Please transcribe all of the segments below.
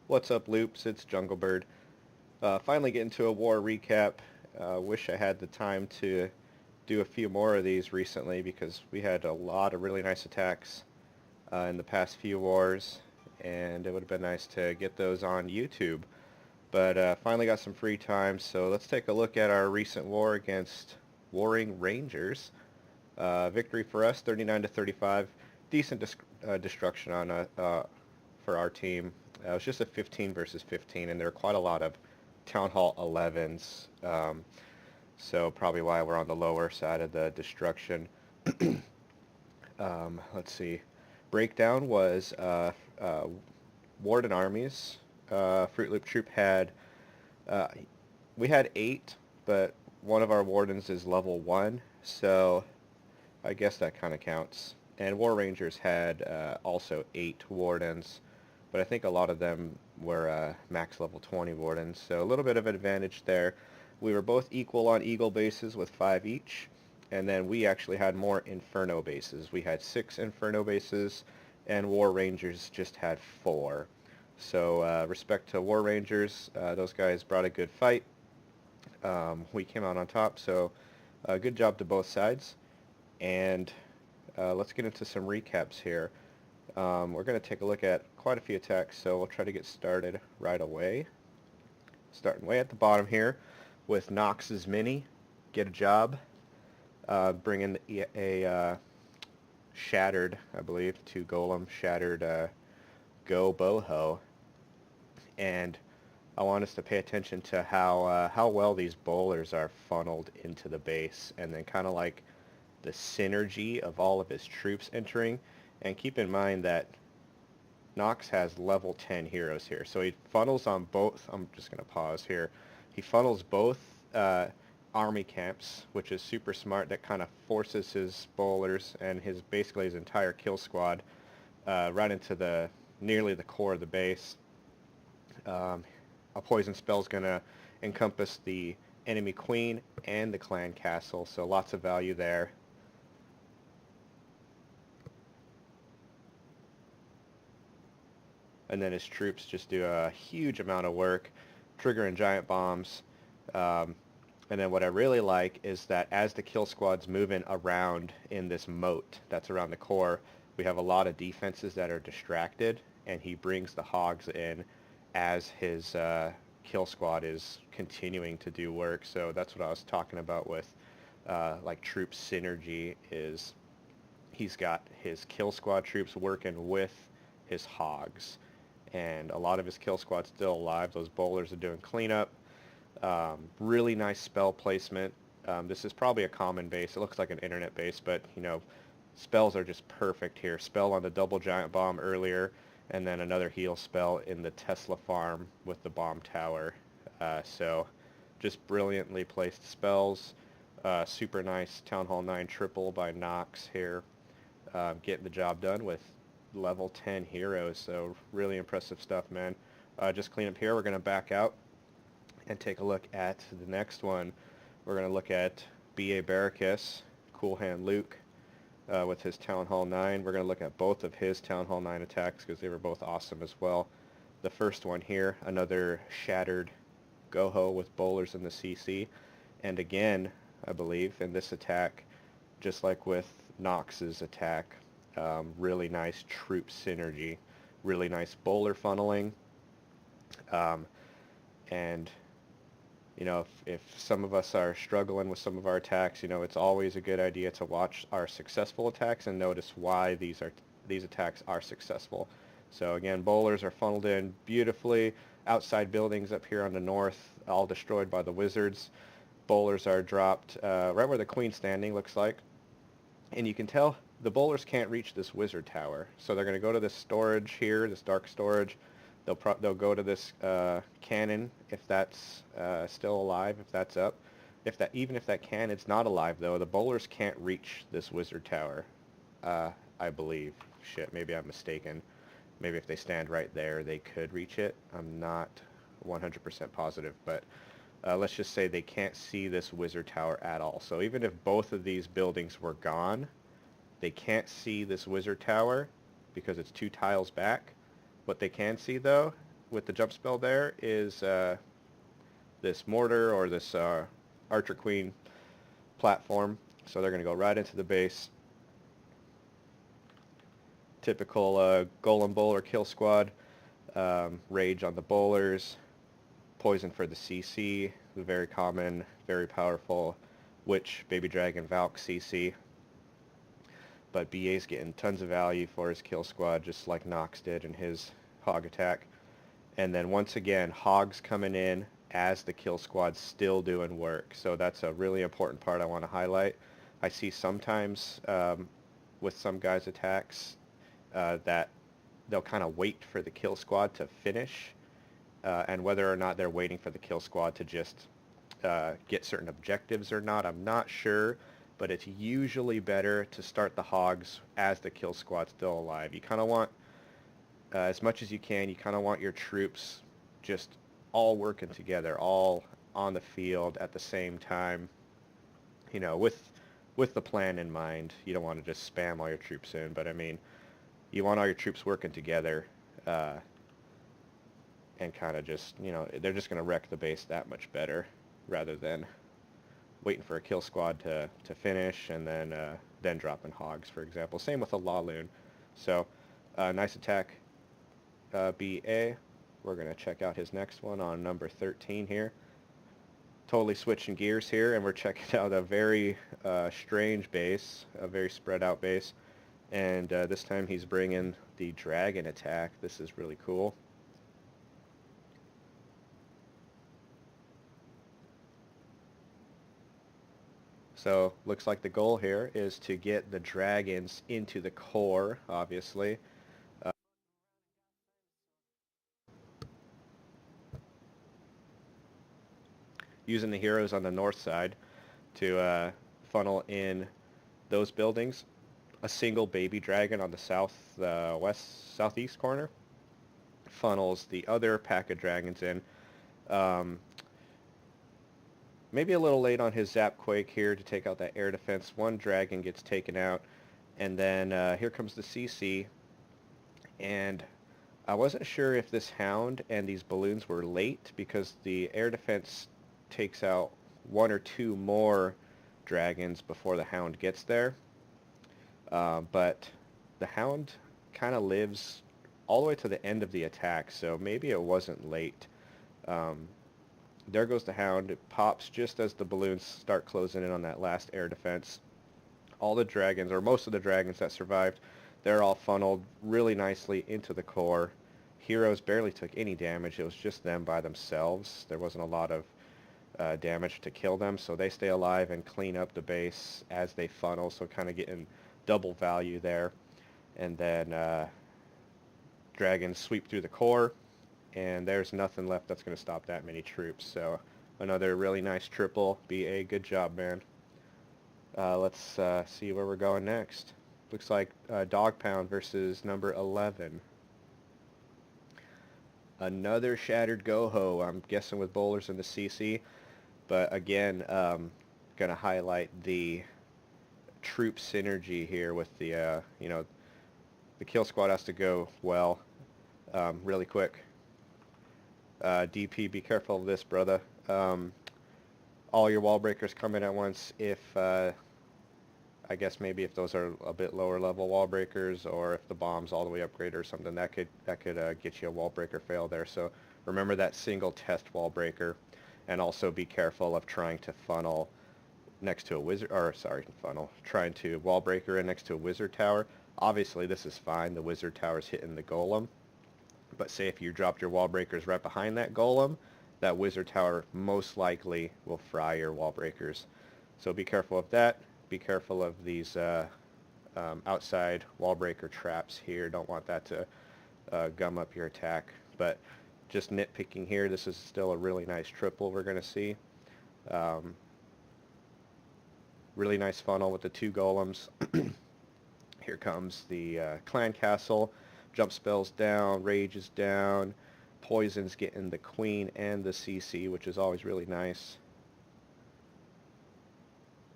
What's up, Loops? It's Junglebird. Finally getting to a war recap. Wish I had the time to do a few more of these recently because we had a lot of really nice attacks in the past few wars, and it would have been nice to get those on YouTube. But finally got some free time, so let's take a look at our recent war against Warring Rangers. Victory for us, 39 to 35. Decent destruction on for our team. It was just a 15 versus 15, and there are quite a lot of Town Hall 11s, so probably why we're on the lower side of the destruction. Let's see. Breakdown was Warden armies. Fruitloop troop had, we had 8, but one of our wardens is level 1, so I guess that kind of counts. And War Rangers had also 8 wardens, but I think a lot of them were max level 20 wardens, so a little bit of an advantage there. We were both equal on Eagle bases with 5 each, and then we actually had more Inferno bases. We had 6 Inferno bases, and War Rangers just had 4. So respect to War Rangers, those guys brought a good fight. We came out on top, so good job to both sides. And let's get into some recaps here. We're going to take a look at quite a few attacks, so we'll try to get started right away. Starting way at the bottom here with Knox's Mini. Get a job. Bring in a shattered, I believe, 2 golem shattered Go Boho. And I want us to pay attention to how well these bowlers are funneled into the base, and then kind of like the synergy of all of his troops entering. And keep in mind that Knox has level 10 heroes here, so he funnels on both. I'm just going to pause here. He funnels both army camps, which is super smart. That kind of forces his bowlers and basically his entire kill squad right into nearly the core of the base. A poison spell is going to encompass the enemy queen and the clan castle, so lots of value there. And then his troops just do a huge amount of work, triggering giant bombs. And then what I really like is that as the kill squad's moving around in this moat that's around the core, we have a lot of defenses that are distracted, and he brings the hogs in as his kill squad is continuing to do work. So that's what I was talking about with like troop synergy, is he's got his kill squad troops working with his hogs, and a lot of his kill squad's still alive. Those bowlers are doing cleanup. Really nice spell placement. This is probably a common base. It looks like an internet base, but you know, spells are just perfect here. Spell on the double giant bomb earlier, and then another heal spell in the Tesla farm with the bomb tower. So just brilliantly placed spells. Super nice Town Hall 9 triple by Knox here. Getting the job done with level 10 heroes, so really impressive stuff, man. Just clean up here. We're going to back out and take a look at the next one. We're going to look at B.A. Barracus, Cool Hand Luke, with his Town Hall 9. We're going to look at both of his Town Hall 9 attacks because they were both awesome as well. The first one here, another shattered Goho with bowlers in the CC. And again, I believe, in this attack, just like with Knox's attack, really nice troop synergy, really nice bowler funneling. And you know, if some of us are struggling with some of our attacks, you know, it's always a good idea to watch our successful attacks and notice why these attacks are successful. So again, bowlers are funneled in beautifully. Outside buildings up here on the north, all destroyed by the wizards. Bowlers are dropped right where the queen's standing, looks like. And you can tell the bowlers can't reach this wizard tower, so they're going to go to this storage here, this dark storage. They'll go to this cannon if that's still alive, if that's up. Even if that cannon's not alive, though, the bowlers can't reach this wizard tower, I believe. Shit, maybe I'm mistaken. Maybe if they stand right there, they could reach it. I'm not 100% positive, but let's just say they can't see this wizard tower at all. So even if both of these buildings were gone, they can't see this wizard tower because it's 2 tiles back. What they can see, though, with the jump spell there is this mortar or this Archer Queen platform. So they're going to go right into the base. Typical Golem Bowler kill squad. Rage on the bowlers. Poison for the CC. Very common, very powerful Witch, Baby Dragon, Valk CC. But BA's getting tons of value for his kill squad, just like Knox did in his hog attack. And then once again, hogs coming in as the kill squad's still doing work. So that's a really important part I want to highlight. I see sometimes with some guys' attacks that they'll kind of wait for the kill squad to finish, and whether or not they're waiting for the kill squad to just get certain objectives or not, I'm not sure, but it's usually better to start the hogs as the kill squad's still alive. You kind of want, as much as you can, you kind of want your troops just all working together, all on the field at the same time, you know, with the plan in mind. You don't want to just spam all your troops in, but I mean, you want all your troops working together, and kind of just, you know, they're just going to wreck the base that much better rather than waiting for a kill squad to finish and then dropping hogs, for example. Same with a Laloon. So, nice attack, BA. We're going to check out his next one on number 13 here. Totally switching gears here, and we're checking out a very strange base, a very spread out base. And this time he's bringing the dragon attack. This is really cool. So looks like the goal here is to get the dragons into the core, obviously. Using the heroes on the north side to funnel in those buildings. A single baby dragon on the southeast corner funnels the other pack of dragons in. Maybe a little late on his Zap Quake here to take out that air defense. One dragon gets taken out, and then here comes the CC. And I wasn't sure if this hound and these balloons were late because the air defense takes out one or two more dragons before the hound gets there. But the hound kind of lives all the way to the end of the attack, so maybe it wasn't late. There goes the hound. It pops just as the balloons start closing in on that last air defense. All the dragons, or most of the dragons that survived, they're all funneled really nicely into the core. Heroes barely took any damage. It was just them by themselves. There wasn't a lot of damage to kill them, so they stay alive and clean up the base as they funnel, so kind of getting double value there. And then dragons sweep through the core, and there's nothing left that's going to stop that many troops. So another really nice triple. BA, good job, man. Let's see where we're going next. Looks like Dog Pound versus number 11. Another Shattered Goho, I'm guessing with bowlers in the CC. But again, going to highlight the troop synergy here with the, you know, the kill squad has to go well, really quick. DP, be careful of this, brother. All your wall breakers come in at once. If I guess maybe if those are a bit lower level wall breakers, or if the bomb's all the way upgraded or something, that could get you a wall breaker fail there. So remember that single test wall breaker, and also be careful of trying to funnel next to a wizard, or sorry, trying to wall breaker in next to a wizard tower. Obviously this is fine. The wizard tower's hitting the golem. But say if you dropped your wall breakers right behind that golem, that wizard tower most likely will fry your wall breakers. So be careful of that. Be careful of these outside wall breaker traps here. Don't want that to gum up your attack. But just nitpicking here, this is still a really nice triple we're going to see. Really nice funnel with the two golems. Here comes the clan castle. Jump spells down, rage is down, poison's getting the queen and the CC, which is always really nice.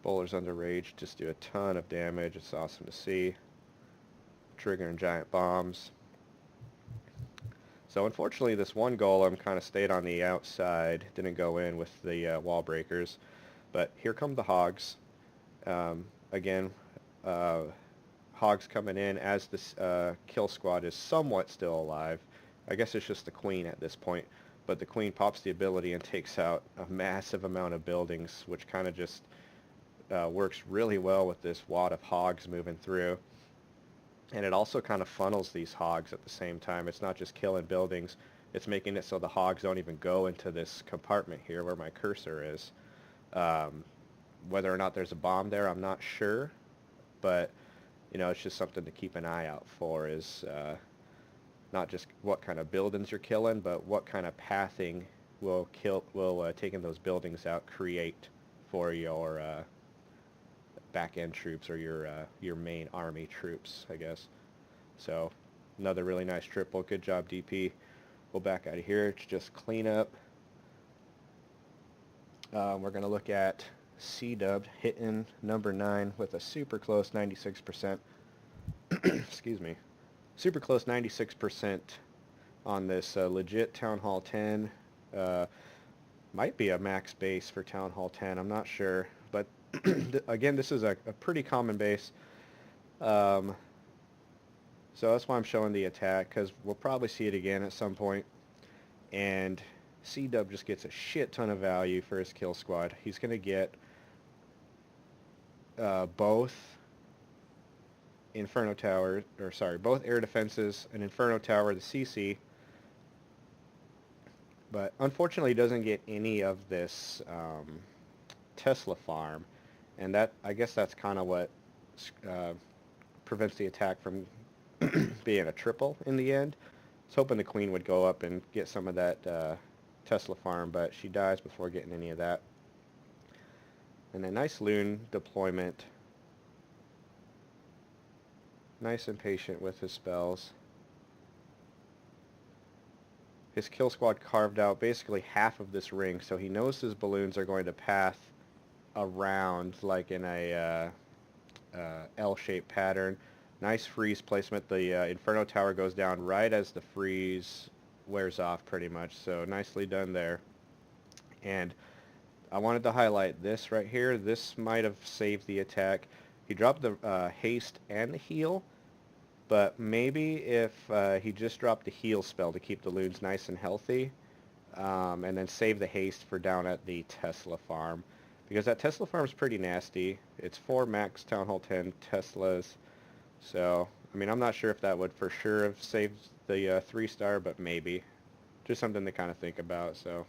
Bowlers under rage just do a ton of damage. It's awesome to see. Triggering giant bombs. So unfortunately, this one golem kind of stayed on the outside, didn't go in with the wall breakers. But here come the hogs. Again, hogs coming in as this kill squad is somewhat still alive. I guess it's just the queen at this point. But the queen pops the ability and takes out a massive amount of buildings, which kind of just works really well with this wad of hogs moving through. And it also kind of funnels these hogs at the same time. It's not just killing buildings. It's making it so the hogs don't even go into this compartment here where my cursor is. Whether or not there's a bomb there, I'm not sure. But, you know, it's just something to keep an eye out for, is not just what kind of buildings you're killing, but what kind of pathing will taking those buildings out create for your back-end troops, or your main army troops, I guess. So another really nice triple. Good job, DP. We'll back out of here to just clean up. We're going to look at SeeDub hitting number 9 with a super close 96%. Excuse me. Super close 96% on this legit Town Hall 10. Might be a max base for Town Hall 10. I'm not sure. But again, this is a pretty common base. So that's why I'm showing the attack, because we'll probably see it again at some point. And SeeDub just gets a shit ton of value for his kill squad. He's going to get both Inferno Tower, or sorry, both air defenses, an Inferno Tower, the CC, but unfortunately he doesn't get any of this Tesla farm, and that, I guess that's kind of what prevents the attack from being a triple in the end. I was hoping the queen would go up and get some of that Tesla farm, but she dies before getting any of that. And a nice loon deployment. Nice and patient with his spells. His kill squad carved out basically half of this ring, so he knows his balloons are going to path around like in a L-shaped pattern. Nice freeze placement. The Inferno Tower goes down right as the freeze wears off pretty much, so nicely done there. And I wanted to highlight this right here. This might have saved the attack. He dropped the haste and the heal, but maybe if he just dropped the heal spell to keep the loons nice and healthy, and then save the haste for down at the Tesla farm, because that Tesla farm is pretty nasty. It's 4 max Town Hall 10 Teslas, so I mean, I'm not sure if that would for sure have saved the 3-star, but maybe. Just something to kind of think about. So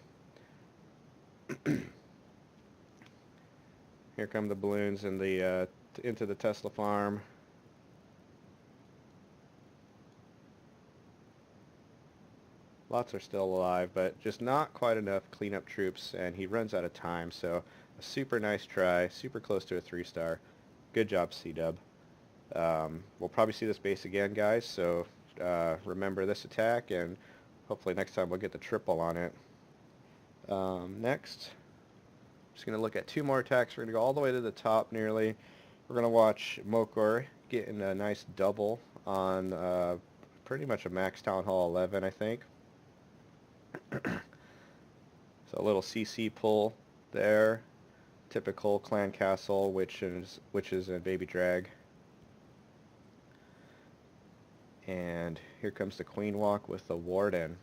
here come the balloons and the into the Tesla farm. Lots are still alive, but just not quite enough cleanup troops, and he runs out of time. So a super nice try, super close to a 3-star. Good job, SeeDub. We'll probably see this base again, guys, so remember this attack, and hopefully next time we'll get the triple on it. Next, just going to look at 2 more attacks. We're going to go all the way to the top nearly. We're going to watch Mocor getting a nice double on pretty much a max Town Hall 11, I think. So a little CC pull there. Typical clan castle, witches and baby drag. And here comes the queen walk with the warden.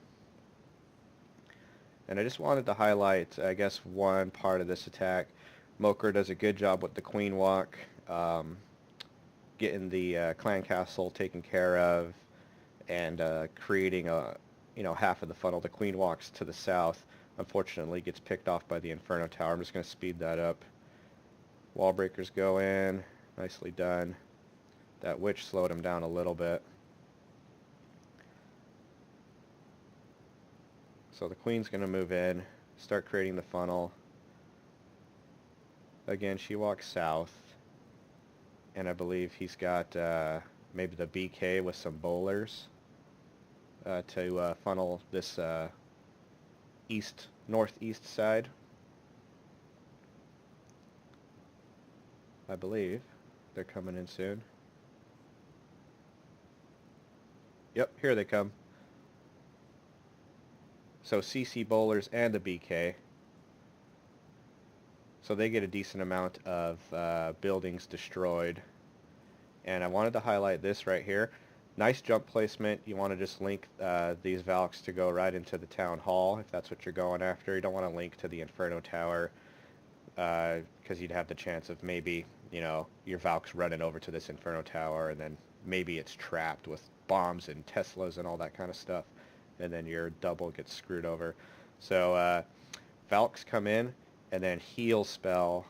And I just wanted to highlight, I guess, one part of this attack. Mocor does a good job with the queen walk, getting the clan castle taken care of, and creating a, half of the funnel. The queen walks to the south. Unfortunately, gets picked off by the Inferno Tower. I'm just going to speed that up. Wall breakers go in. Nicely done. That witch slowed him down a little bit. So the queen's going to move in, start creating the funnel. Again, she walks south, and I believe he's got maybe the BK with some bowlers to funnel this northeast side. I believe they're coming in soon. Yep, here they come. So CC bowlers and the BK. So they get a decent amount of buildings destroyed. And I wanted to highlight this right here. Nice jump placement. You want to just link these Valks to go right into the Town Hall if that's what you're going after. You don't want to link to the Inferno Tower because you'd have the chance of maybe, you know, your Valks running over to this Inferno Tower and then maybe it's trapped with bombs and Teslas and all that kind of stuff, and then your double gets screwed over. So Valks come in and then heal spell.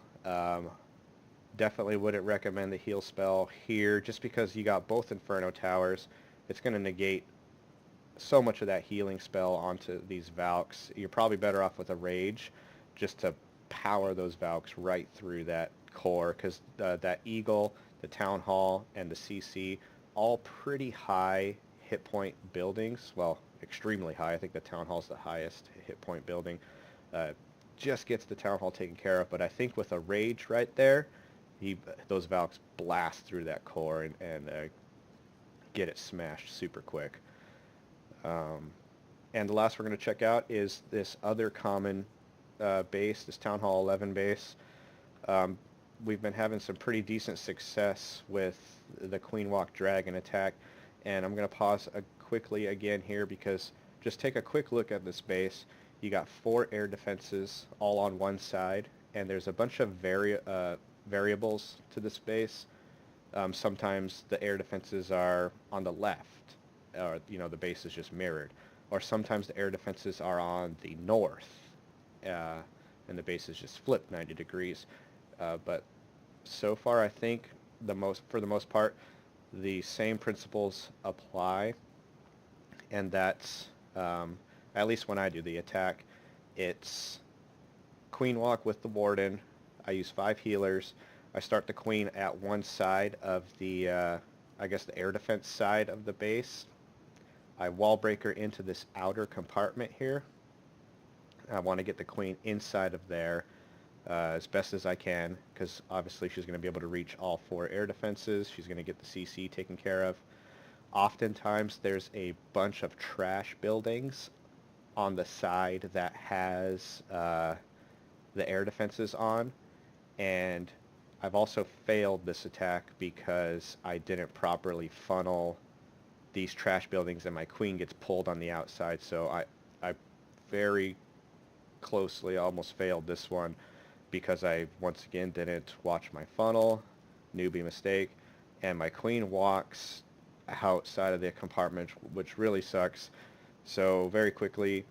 Definitely wouldn't recommend the heal spell here just because you got both Inferno Towers. It's going to negate so much of that healing spell onto these Valks. You're probably better off with a Rage just to power those Valks right through that core because that Eagle, the Town Hall, and the CC, all pretty high hit point buildings. Well, extremely high. I think the Town Hall's the highest hit point building. Just gets the Town Hall taken care of, but I think with a Rage right there, those Valks blast through that core and get it smashed super quick. And the last we're going to check out is this other common base, this Town Hall 11 base. We've been having some pretty decent success with the Queen Walk Dragon attack, and I'm going to pause quickly again here because just take a quick look at this base. You got 4 air defenses all on one side, and there's a bunch of variables to this base. Sometimes the air defenses are on the left, or you know the base is just mirrored, or sometimes the air defenses are on the north, and the base is just flipped 90 degrees. But so far, I think for the most part, the same principles apply, and that's at least when I do the attack, it's Queen Walk with the Warden. I use 5 healers. I start the Queen at one side of the, I guess the air defense side of the base. I wall breaker into this outer compartment here. I want to get the Queen inside of there as best as I can because obviously she's going to be able to reach all 4 air defenses. She's going to get the CC taken care of. Oftentimes there's a bunch of trash buildings on the side that has the air defenses on, and I've also failed this attack because I didn't properly funnel these trash buildings and my Queen gets pulled on the outside, so I very closely almost failed this one because I once again didn't watch my funnel, newbie mistake, and my Queen walks outside of the compartment, which really sucks. So very quickly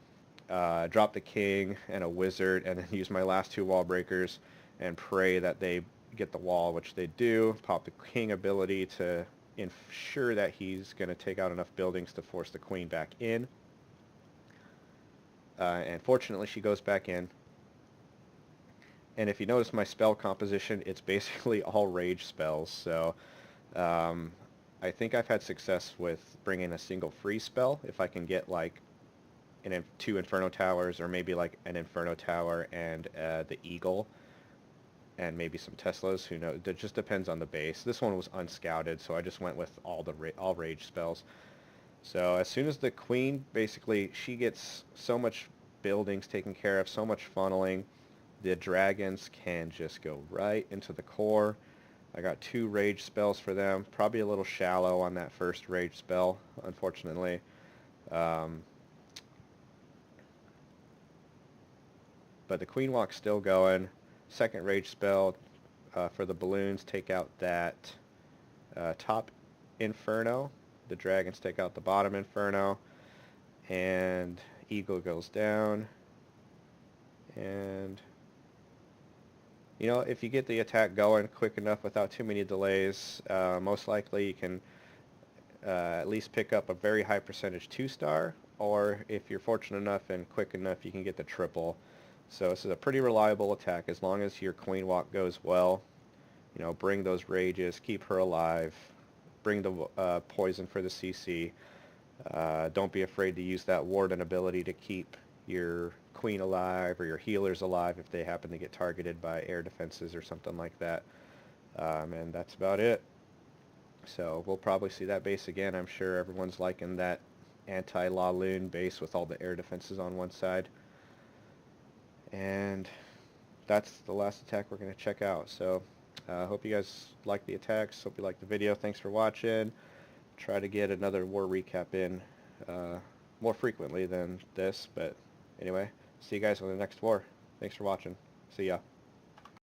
drop the King and a Wizard and then use my last 2 wall breakers and pray that they get the wall, which they do. Pop the King ability to ensure that he's going to take out enough buildings to force the Queen back in. And fortunately she goes back in. And if you notice my spell composition, it's basically all rage spells. So I think I've had success with bringing a single free spell if I can get like 2 Inferno Towers, or maybe like an Inferno Tower and the Eagle and maybe some Teslas. Who knows? It just depends on the base. This one was unscouted, so I just went with all rage spells. So as soon as the Queen, basically she gets so much buildings taken care of, so much funneling, the dragons can just go right into the core. I got 2 rage spells for them. Probably a little shallow on that first rage spell, unfortunately. But the Queen Walk's still going. Second rage spell for the balloons, take out that top Inferno. The dragons take out the bottom Inferno. And Eagle goes down. And you know, if you get the attack going quick enough without too many delays, most likely you can at least pick up a very high percentage 2-star, or if you're fortunate enough and quick enough, you can get the triple. So this is a pretty reliable attack as long as your Queen Walk goes well. You know, bring those rages, keep her alive, bring the poison for the CC. Don't be afraid to use that Warden ability to keep your Queen alive or your healers alive if they happen to get targeted by air defenses or something like that. And that's about it. So we'll probably see that base again. I'm sure everyone's liking that anti-La Lune base with all the air defenses on one side. And that's the last attack we're going to check out. So hope you guys like the attacks. Hope you like the video. Thanks for watching. Try to get another war recap in more frequently than this. But anyway, see you guys on the next war. Thanks for watching. See ya.